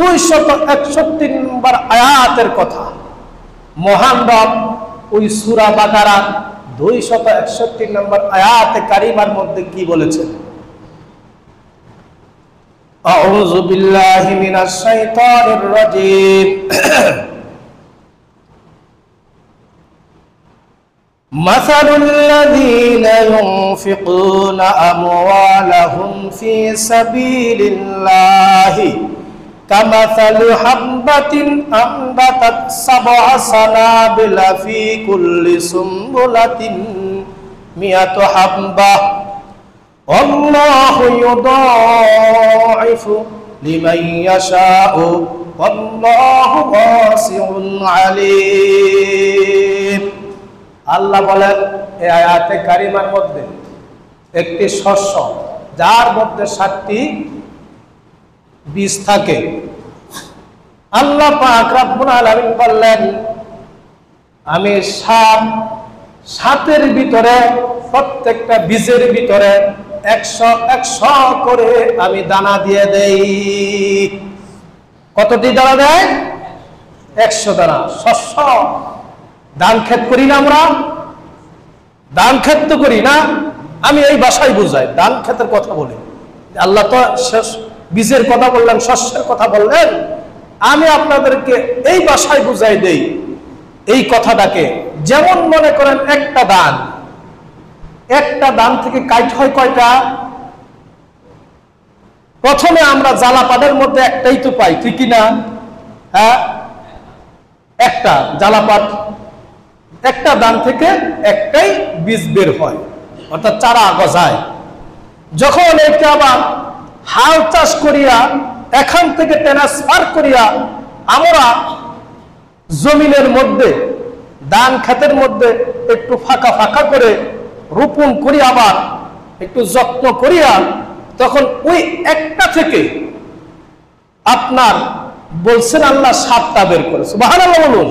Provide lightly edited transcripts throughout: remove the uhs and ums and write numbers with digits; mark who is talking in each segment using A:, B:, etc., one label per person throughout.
A: 261 নম্বর আয়াতের কথা। মহান রব ওই সূরা বাকারা 261 নম্বর আয়াতে কারিমার মধ্যে কি বলেছেন? আউযু বিল্লাহি মিনাশ শাইতানির রাজীম। মাসালুল লাযীনা ইউনফিকুনা আমওয়ালাহুম ফী সাবিলিল্লাহি কামাসালি হাববাতিন আমবাতাত সাবআ সানাবিলা ফী কুল্লি সুমবুলাতিন মিয়াতু হাববাহ আল্লাহু ইউদাঈফু লিমান ইয়াশাউ আল্লাহু ওয়াসিউন আলীম। আল্লাহ বলেন এই আয়াতে কারিমার মধ্যে একটি শস্য যার মধ্যে 7টি বীজ থাকে, আল্লাহ পাক রব্বুল আলামিন বললেন আমি সাতের ভিতরে প্রত্যেকটা বীজের ভিতরে 100 করে আমি দানা দিয়ে দেই। কতটি দানা দেয়? 100 দানা। শস্য ধান ক্ষেত করি না আমরা? ধান ক্ষেত তো করি না, আমি এই ভাষায় বুঝাই, ধান ক্ষেতের কথা বলি। আল্লাহ তো বীজের কথা বললেন, শস্যের কথা বললেন, আমি আপনাদেরকে এই ভাষায় বুঝাই দেই এই কথাটাকে। যেমন মনে করেন একটা দান থেকে কাইট হয় কয়টা? প্রথমে আমরা জ্বালাপাটের মধ্যে একটাই তো পাই, ঠিক না? হ্যাঁ, একটা জ্বালাপাট, একটা দান থেকে একটাই বীজ বের হয়, অর্থাৎ চারা গজায়। যখন এটা আবার হাল চাষ করিয়া এখান থেকে ট্রান্সফার করিয়া আমরা জমিনের মধ্যে ধান ক্ষেতের মধ্যে একটু ফাঁকা ফাঁকা করে রোপণ করি, আবার একটু যত্ন করিয়া তখন ওই একটা থেকে আপনার বলছেন আল্লাহ 7টা বের করে। সুবহানাল্লাহ বলুন।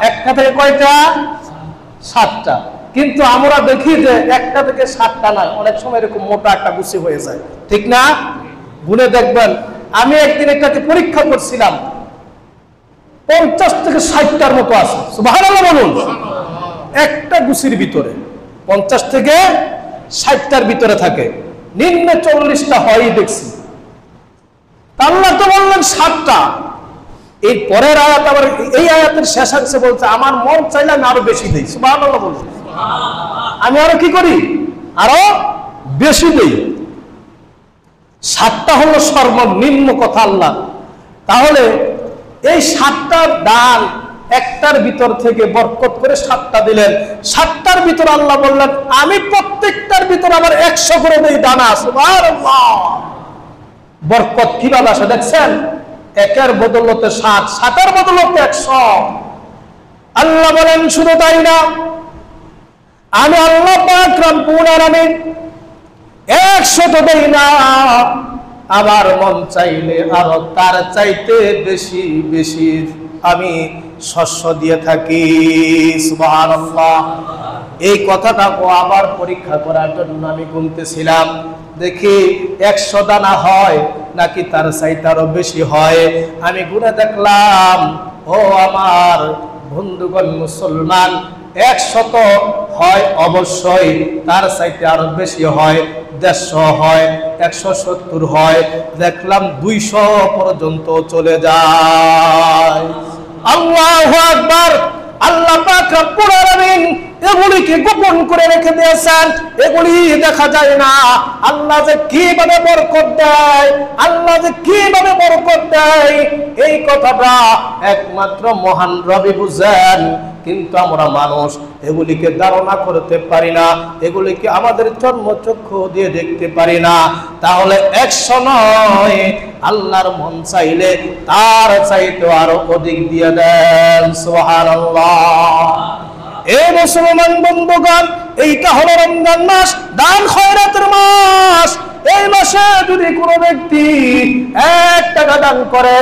A: একটা থেকে কয়টা? 7টা। কিন্তু আমরা দেখি যে একটা থেকে 7টা নয়, অনেক সময় এরকম মোটা একটা গুছি হয়ে যায়, ঠিক না? গুনে দেখবেন। আমি একদিন এটাকে পরীক্ষা করছিলাম, 50 থেকে 60টার মতো আছে। সুবহানাল্লাহ বলুন। একটা গুছির ভিতরে 50 থেকে 60টার ভিতরে থাকে, নিম্ন 40টা হয়ই দেখছি। আল্লাহ তো বললেন 7টা। এই পরের আয়াত আবার এই আয়াতের শেষাংশে বলছে আমার মন চাইলে আমি আরো বেশি দেই। সুবহানাল্লাহ বলুন। আমি আরো কি করি? আরো বেশি দেই। 7টা হলো সর্বনিম্ন কথা আল্লাহ। তাহলে এই 7টা দান একটার ভিতর থেকে বরকত করে 7টা দিলেন। 7টার ভিতর আল্লাহ বললেন আমি প্রত্যেকটার ভিতর আবার 100 করে দেই দানা। সুবহানাল্লাহ। বরকত কিভাবে আসে দেখছেন? একের বদলতে 7, 7এর বদলতে 100। আল্লাহ বলেন শুধু তাই না, আমি আল্লাহ পাক রব্বুল আলামিন 100 তো দেই না, আবার মন চাইলে আরো তার চাইতে বেশি বেশি আমি শস্য দিয়ে থাকি। সুবহানাল্লাহ। এই কথাটাকে আবার পরীক্ষা করার জন্য আমি গুনতেছিলাম, দেখি 100 দানা হয় নাকি তার চাইতে আরো বেশি হয়। আমি গুনে দেখলাম, ও আমার বন্ধুগণ মুসলমান, 100 হয় অবশ্যই, তার চাইতে আরো বেশি হয়, 150 হয়, 170 হয়, দেখলাম 200 পর্যন্ত চলে যায়। আল্লাহু আকবার। আল্লাহ পাক রব্বুল আলামিন এগুলিকে গোপন করে রেখে দিয়েছেন, এগুলি দেখা যায় না। আল্লাহ যে কিভাবে বরকত দেয়, আল্লাহ যে কিভাবে বরকত দেয়, এই কথাটা একমাত্র মহান রবি বুঝেন। কিন্তু আমরা মানুষ এগুলিকে ধারণা করতে পারি না, এগুলিকে আমাদের চর্মচক্ষু দিয়ে দেখতে পারি না। তাহলে 100 নয়, আল্লাহর মন চাইলে তার চাইতে আরো অধিক দিয়ে দেন। সুবহানাল্লাহ। এই মুসলমান বন্ধুগণ, এইটা হলো রমজান মাস, দান খয়রাতের মাস। এই মাসে যদি কোনো ব্যক্তি 1 টাকা দান করে,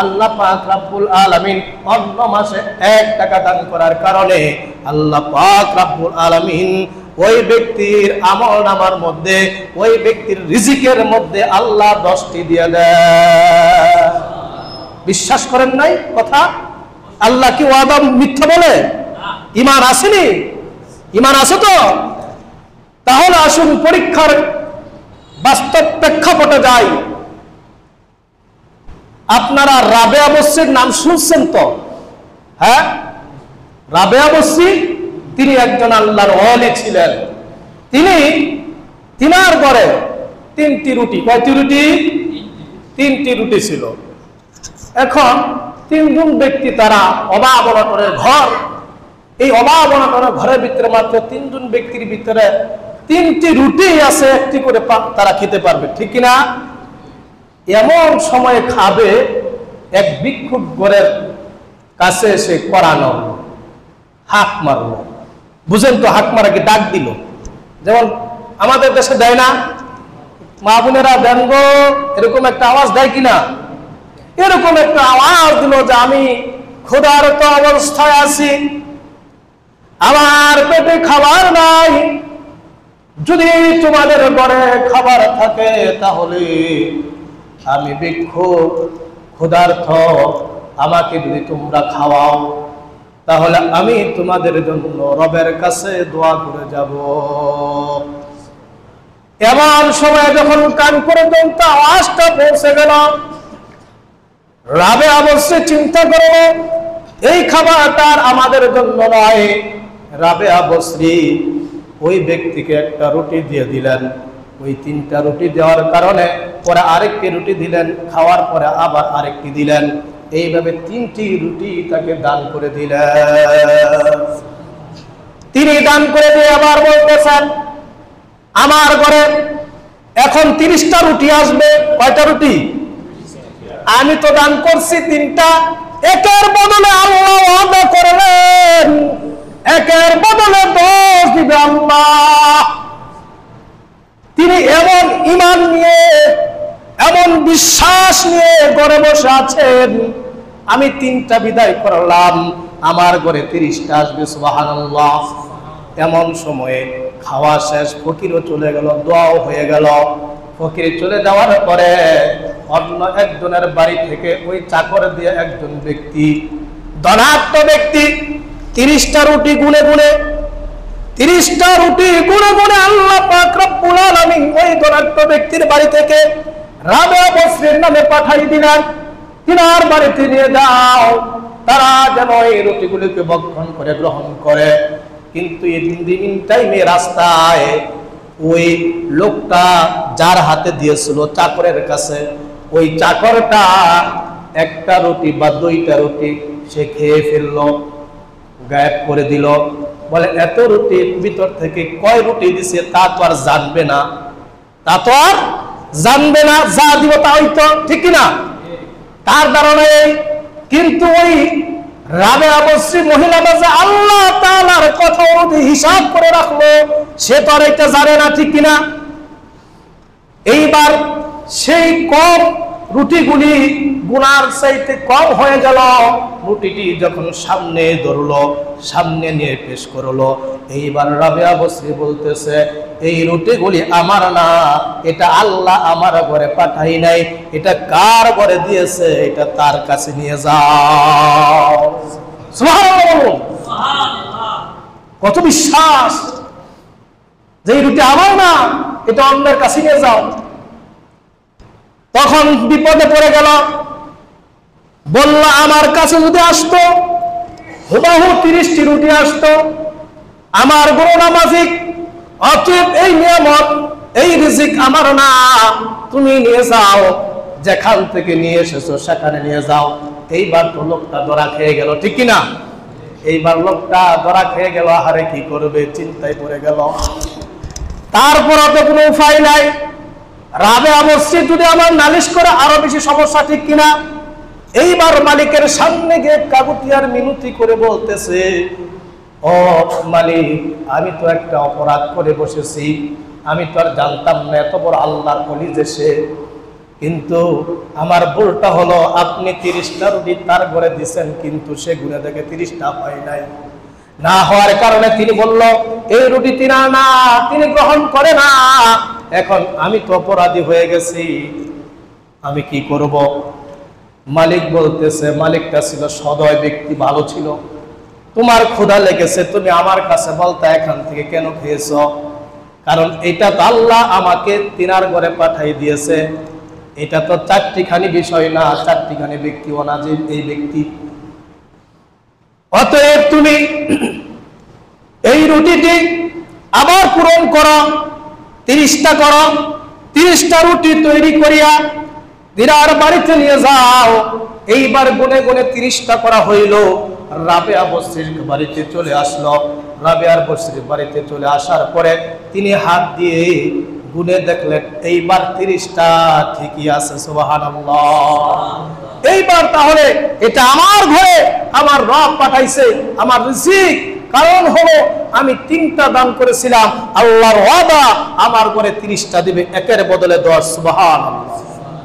A: আল্লাহ পাক রব্বুল আলামিন অন্য মাসে 1 টাকা দান করার কারণে আল্লাহ পাক রব্বুল আলামিন ওই ব্যক্তির আমলনামার মধ্যে, ওই ব্যক্তির রিজিকের মধ্যে আল্লাহ 10টি দিয়ে দেয়। বিশ্বাস করেন নাই কথা? আল্লাহ কি ওয়াদা মিথ্যা বলে? ঈমান আসেনি? ঈমান আছে তো? তাহলে আসুন পরীক্ষার বাস্তব প্রেক্ষাপটে যাই। আপনারা রাবেয়া বসরির নাম শুনছেন তো? হ্যাঁ, রাবেয়া বসরি তিনি একজন আল্লাহর ওয়ালি ছিলেন। তিনার ঘরে 3টি রুটি, কয়টি রুটি? 3টি রুটি ছিল। এখন 3 জন ব্যক্তি, তারা অভাব অনটনের ঘর, এই অভাব অনটনের ঘরের ভিতরে মাত্র 3 জন ব্যক্তির ভিতরে 3টি রুটি আছে, একটি করে তারা খেতে পারবে, ঠিক কিনা? এমন সময়ে খাবে, এক ভিক্ষুক ঘরের কাছে এসে করানো, হাঁক মারলো। বুঝেন তো হাঁক মারা কি? ডাক দিল, যেমন আমাদের দেশে দেয় না, মা বোনেরা দেন গো, এরকম একটা আওয়াজ দেয় কিনা? এরকম একটা আওয়াজ দিল যে আমি ক্ষুধার্ত অবস্থায় আছি, আমার পেটে খাবার নাই, যদি তোমাদের ঘরে খাবার থাকে তাহলে আমি ভিক্ষুক, ক্ষুধার্ত, আমাকে যদি তোমরা খাওয়াও তাহলে আমি তোমাদের জন্য রবের কাছে দোয়া করে যাব। এমন সময় যখন কান পর্যন্ত আওয়াজটা পৌঁছে গেল, রাবেয়া অবশ্যই চিন্তা করল এই খাবারটা আমাদের জন্য নয়। রাবেয়া বসরি ওই ব্যক্তিকে একটা রুটি দিয়ে দিলেন। ওই 3টা রুটি দেওয়ার কারণে পরে আরেকটি রুটি দিলেন, খাওয়ার পরে আবার আরেকটি দিলেন, এইভাবে 3টি রুটি তাকে দান করে দিলেন। তিনি দান করে দিয়ে আবার বলতেছেন, আমার ঘরে এখন 30টা রুটি আসবে। কয়টা রুটি? আমি তো দান করছি 3টা, একের বদলে আল্লাহ ওয়াদা করলেন একের বদলে 10 দিবে আল্লাহ। তিনি এমন ঈমান নিয়ে, এমন বিশ্বাস নিয়ে ঘরে বসে আছেন, আমি 3টা বিদায় করলাম, আমার ঘরে 30টা আসবে, সুবহানাল্লাহ। এমন সময়ে খাওয়া শেষ, ফকিরও চলে গেল, দোয়াও হয়ে গেল। ফকির চলে যাওয়ার পরে অন্য একজনের বাড়ি থেকে ওই চাকর দিয়ে একজন ব্যক্তি, ধনাঢ্য ব্যক্তি, 30টা রুটি গুনে গুনে, 30টা রুটি গুনে গুনে আল্লাহ পাক রব্বুল আলামিন ওই ধনাঢ্য ব্যক্তির বাড়ি থেকে রাবেয়া বসরির নামে পাঠাই দিলেন, তিনার বাড়িতে নিয়ে যাও, তারা যেন এই রুটিগুলিকে ভক্ষণ করে গ্রহণ করে। কিন্তু এই দিন টাইমে রাস্তায় ওই লোকটা যার হাতে দিয়েছিল চাকরের কাছে, ওই চাকরটা একটা রুটি বা 2টা রুটি সে খেয়ে ফেললো, গায়েব করে দিল। বলে এত রুটির ভিতর থেকে কয় রুটি দিছে তা তো আর জানবে না, তা তো আর জানবে না, যা দিব তাই তো, ঠিক কিনা? তার ধারণা এই। কিন্তু ওই রাবেয়া বসরি মহিলাটা যে আল্লাহ তাআলার কথা অনুযায়ী হিসাব করে রাখলো, সে তো আর এটা জানে না, ঠিক কিনা? এইবার সেই কম রুটিগুলি গুনার চাইতে কম হয়ে গেল। রুটিটি যখন সামনে ধরলো, সামনে নিয়ে পেশ করলো, এইবার রাবেয়া বসরি বলতেছে এই রুটিগুলি আমার না, এটা আল্লাহ আমার ঘরে পাঠাই নাই, এটা কার ঘরে দিয়েছে এটা তার কাছে নিয়ে যাও। সুবহানাল্লাহ, কত বিশ্বাস যে এই রুটি আমার না, এটা অন্যের কাছে নিয়ে যাও। তখন বিপদে পড়ে গেল, বলল আমার কাছে যদি আসতো হুবাহু 30টি রুটি আসতো, আমার গুরু নামাজিক, অতএব এই নিয়ামত, এই রিজিক আমার না, তুমি নিয়ে যাও, যেখান থেকে নিয়ে এসেছো সেখানে নিয়ে যাও। এইবার তো লোকটা ধরা খেয়ে গেল, ঠিক কিনা? এইবার লোকটা ধরা খেয়ে গেল, আহারে কি করবে, চিন্তায় পড়ে গেল। তারপর তো কোনো উপায় নাই, রাবেয়া বসরি যদি আমার নালিশ করে আরো বেশি সমস্যা, ঠিক কিনা? এইবার মালিকের সামনে গিয়ে কাকুতিয়ার মিনতি করে বলতেছে, ও মালিক, আমি তো একটা অপরাধ করে বসেছি, আমি তো আর জানতাম না এত বড় আল্লাহর ওলি যে সে, কিন্তু আমার ভুলটা হলো আপনি 30টা রুটি তার ঘরে দিচ্ছেন, কিন্তু সে গুনে দেখে 30টা হয় নাই। না হওয়ার কারণে তিনি বলল এই রুটি তিনার না, তিনি গ্রহণ করে না। এখন আমি তো অপরাধী হয়ে গেছি, আমি কি করব? মালিক বলতেছে, মালিকটা ছিল সদয় ব্যক্তি, ভালো ছিল। তোমার ক্ষুধা লেগেছে, তুমি আমার কাছে বলতে এখান থেকে কেন খেয়েছ? কারণ এটা তো আল্লাহ আমাকে তিনার ঘরে পাঠাই দিয়েছে। এটা তো চারটিখানি বিষয় না, চারটিখানি ব্যক্তিও না যে এই ব্যক্তি। অতএব তুমি এই রুটিটি আবার পূরণ করো, 30টা করো। 30টা রুটি তৈরি করিয়া দিনার বাড়িতে নিয়ে যাও। এইবার গুনে গুনে 30টা করা হইল। রাবেয়া বসরির বাড়িতে চলে আসলো। রাবেয়ার বসরির বাড়িতে চলে আসার পরে তিনি হাত দিয়ে গুনে দেখলেন এইবার 30টা ঠিকই আছে। সুবহানাল্লাহ। এইবার তাহলে এটা আমার ঘরে আমার রব পাঠাইছে, আমার রিজিক। কারণ হলো আমি 3টা দান করেছিলাম, আল্লাহর ওয়াদা আমার ঘরে 30টা দিবে, একের বদলে 10। সুবহানাল্লাহ।